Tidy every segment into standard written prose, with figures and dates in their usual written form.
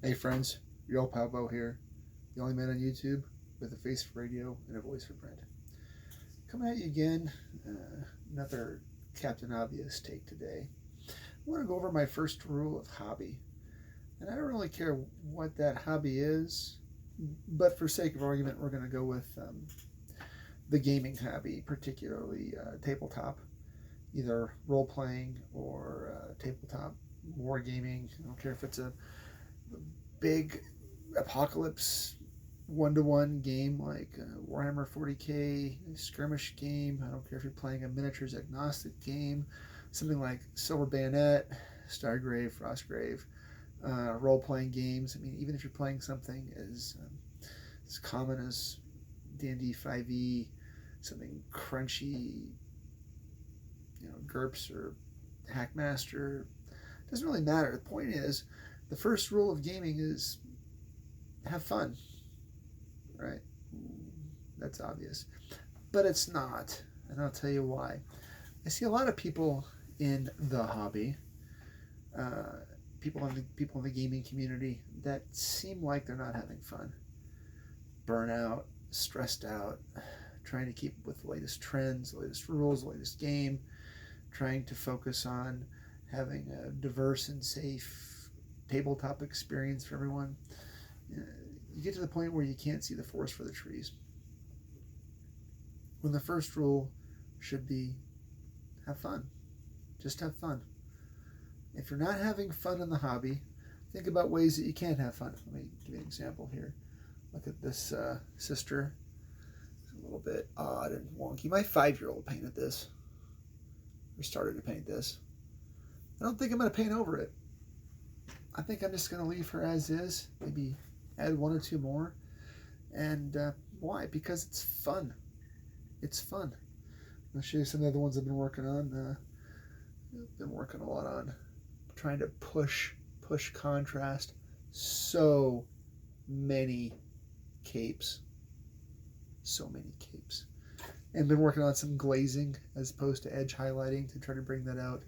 Hey friends, your old pal Bo here, the only man on YouTube with a face for radio and a voice for print. Coming at you again, another Captain Obvious take today. I want to go over my first rule of hobby. And I don't really care what that hobby is, but for sake of argument, we're going to go with the gaming hobby, particularly tabletop, either role playing or tabletop wargaming. I don't care if it's a big apocalypse 1-to-1 game like Warhammer 40k, skirmish game. I don't care if you're playing a miniatures agnostic game, something like Silver Bayonet, Stargrave, Frostgrave, role playing games. I mean, even if you're playing something as common as D&D 5e, something crunchy, GURPS or Hackmaster, doesn't really matter. The point is, the first rule of gaming is have fun, right? That's obvious. But it's not, and I'll tell you why. I see a lot of people in the hobby, people in the gaming community that seem like they're not having fun. Burnout, stressed out, trying to keep up with the latest trends, the latest rules, the latest game, trying to focus on having a diverse and safe tabletop experience for everyone. You get to the point where you can't see the forest for the trees. When the first rule should be have fun. Just have fun. If you're not having fun in the hobby, think about ways that you can have fun. Let me give you an example here. Look at this sister. It's a little bit odd and wonky. My 5-year-old painted this, or started to paint this. I don't think I'm going to paint over it. I think I'm just going to leave her as is, maybe add 1 or 2 more. And why? Because it's fun. It's fun. I'll show you some of the other ones I've been working on. I've been working a lot on trying to push contrast. So many capes. So many capes. And been working on some glazing as opposed to edge highlighting to try to bring that out.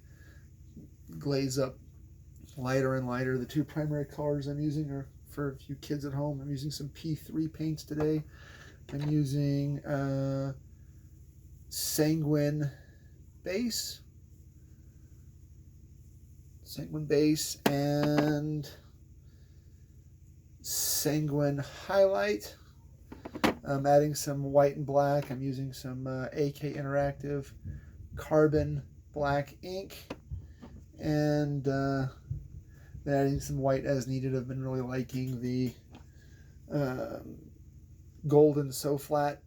Glaze up lighter and lighter. The 2 primary colors I'm using are, for a few kids at home, I'm using some P3 paints today. I'm using Sanguine base and Sanguine highlight. I'm adding some white and black. I'm using some AK Interactive carbon black ink, and adding some white as needed. I've been really liking the golden so flat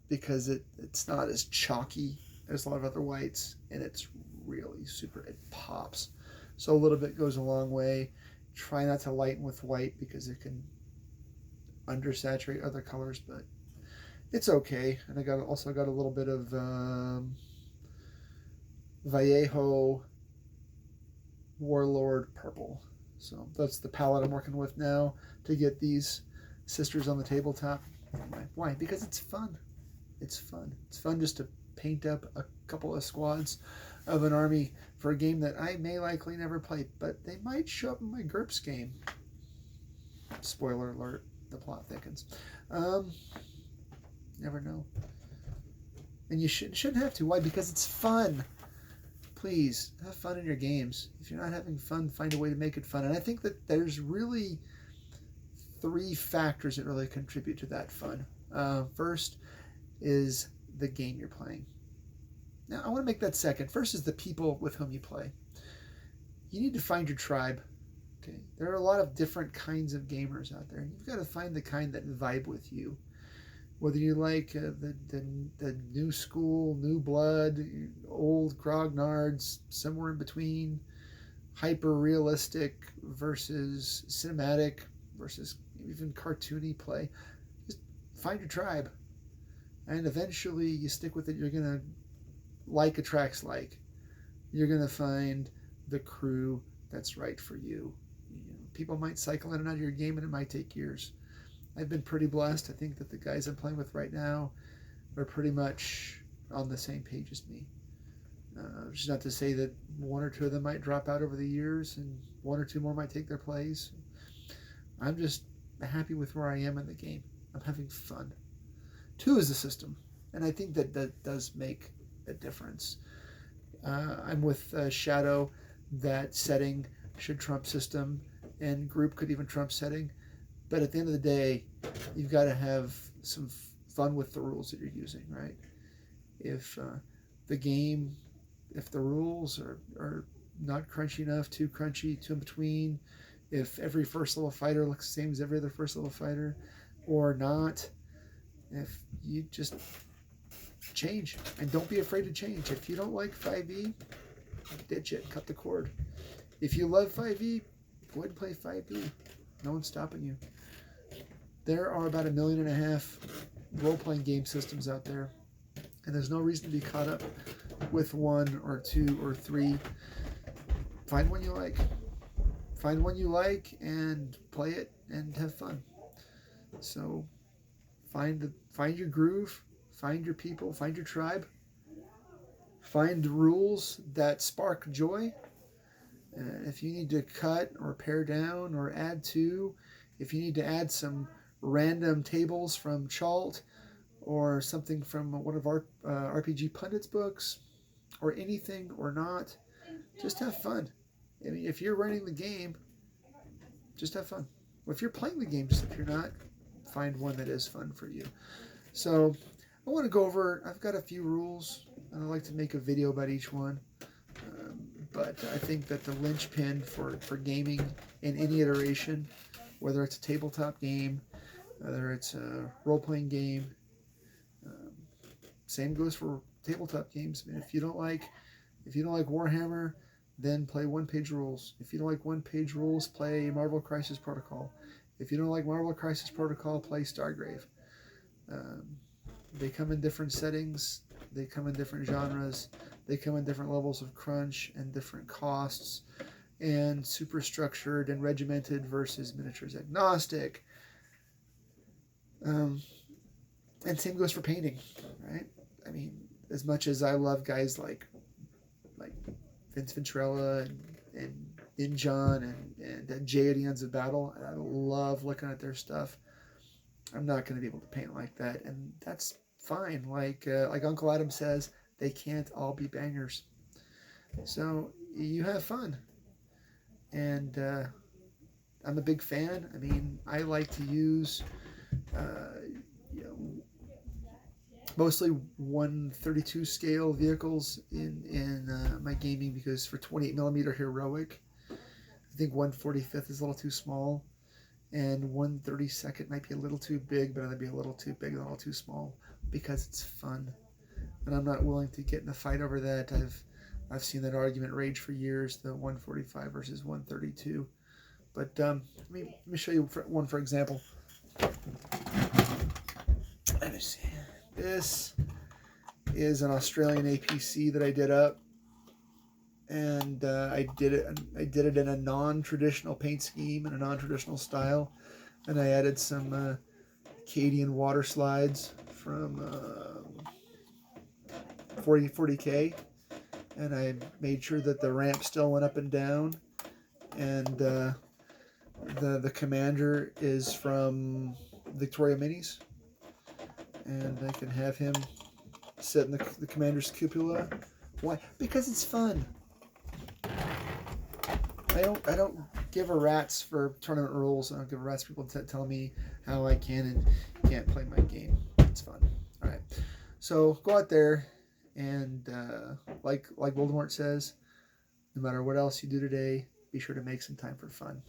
because it's not as chalky as a lot of other whites, and it's really super, it pops. So a little bit goes a long way. Try not to lighten with white because it can undersaturate other colors, but it's okay. And I also got a little bit of Vallejo Warlord purple. So that's the palette I'm working with now to get these sisters on the tabletop. Why? Because it's fun. It's fun. It's fun just to paint up a couple of squads of an army for a game that I may likely never play, but they might show up in my GURPS game. Spoiler alert, the plot thickens. Never know. And you shouldn't have to. Why? Because it's fun. Please, have fun in your games. If you're not having fun, find a way to make it fun. And I think that there's really 3 factors that really contribute to that fun. First is the game you're playing. Now, I want to make that second. First is the people with whom you play. You need to find your tribe. Okay, there are a lot of different kinds of gamers out there. You've got to find the kind that vibe with you. Whether you like the new school, new blood, old grognards, somewhere in between, hyper realistic versus cinematic versus even cartoony play, just find your tribe, and eventually you stick with it. You're gonna like attracts like. You're gonna find the crew that's right for you. People might cycle in and out of your game, and it might take years. I've been pretty blessed. I think that the guys I'm playing with right now are pretty much on the same page as me. Which is not to say that 1 or 2 of them might drop out over the years and 1 or 2 more might take their place. I'm just happy with where I am in the game. I'm having fun. 2 is the system, and I think that does make a difference. I'm with Shadow that setting should trump system, and group could even trump setting. But at the end of the day, you've got to have some fun with the rules that you're using, right? If the game, if the rules are not crunchy enough, too crunchy, too in between, if every first level fighter looks the same as every other first level fighter, or not, if you just change and don't be afraid to change. If you don't like 5e, ditch it, cut the cord. If you love 5e, go ahead and play 5e. No one's stopping you. There are about 1.5 million role-playing game systems out there, and there's no reason to be caught up with 1 or 2 or 3. Find one you like. Find one you like and play it and have fun. So find your groove, find your people, find your tribe, find rules that spark joy. If you need to cut or pare down or add to, if you need to add some random tables from Chalt or something from one of our RPG Pundits books, or anything or not, just have fun. I mean, if you're running the game, just have fun. Or if you're playing the game, just if you're not, find one that is fun for you. So I want to go over, I've got a few rules, and I'd like to make a video about each one. But I think that the linchpin for gaming in any iteration, whether it's a tabletop game, whether it's a role-playing game, same goes for tabletop games. I mean, if you don't like Warhammer, then play one-page rules. If you don't like one-page rules, play Marvel Crisis Protocol. If you don't like Marvel Crisis Protocol, play Stargrave. They come in different settings. They come in different genres. They come in different levels of crunch and different costs, and super structured and regimented versus miniatures agnostic. And same goes for painting, right? I mean, as much as I love guys like Vince Venturella and Injon and Jay at Eons of Battle, I love looking at their stuff. I'm not going to be able to paint like that, and that's fine. Like Uncle Adam says, they can't all be bangers. So you have fun, and I'm a big fan. I mean, I like to use mostly 1/32 scale vehicles in my gaming, because for 28mm heroic, I think 1/45 is a little too small, and 1/32 might be a little too big, but it'd be a little too big and a little too small, because it's fun, and I'm not willing to get in a fight over that. I've seen that argument rage for years, the 145 versus 1/32. But let me show you one for example. Let me see. This is an Australian APC that I did up, and I did it in a non-traditional paint scheme and a non-traditional style, and I added some Acadian water slides from 40K, and I made sure that the ramp still went up and down, and the commander is from Victoria Minis, and I can have him sit in the commander's cupola. Why? Because it's fun. I don't give a rat's for tournament rules. I don't give a rat's for people telling me how I can and can't play my game. It's fun. All right. So go out there and like Voldemort says, no matter what else you do today, be sure to make some time for fun.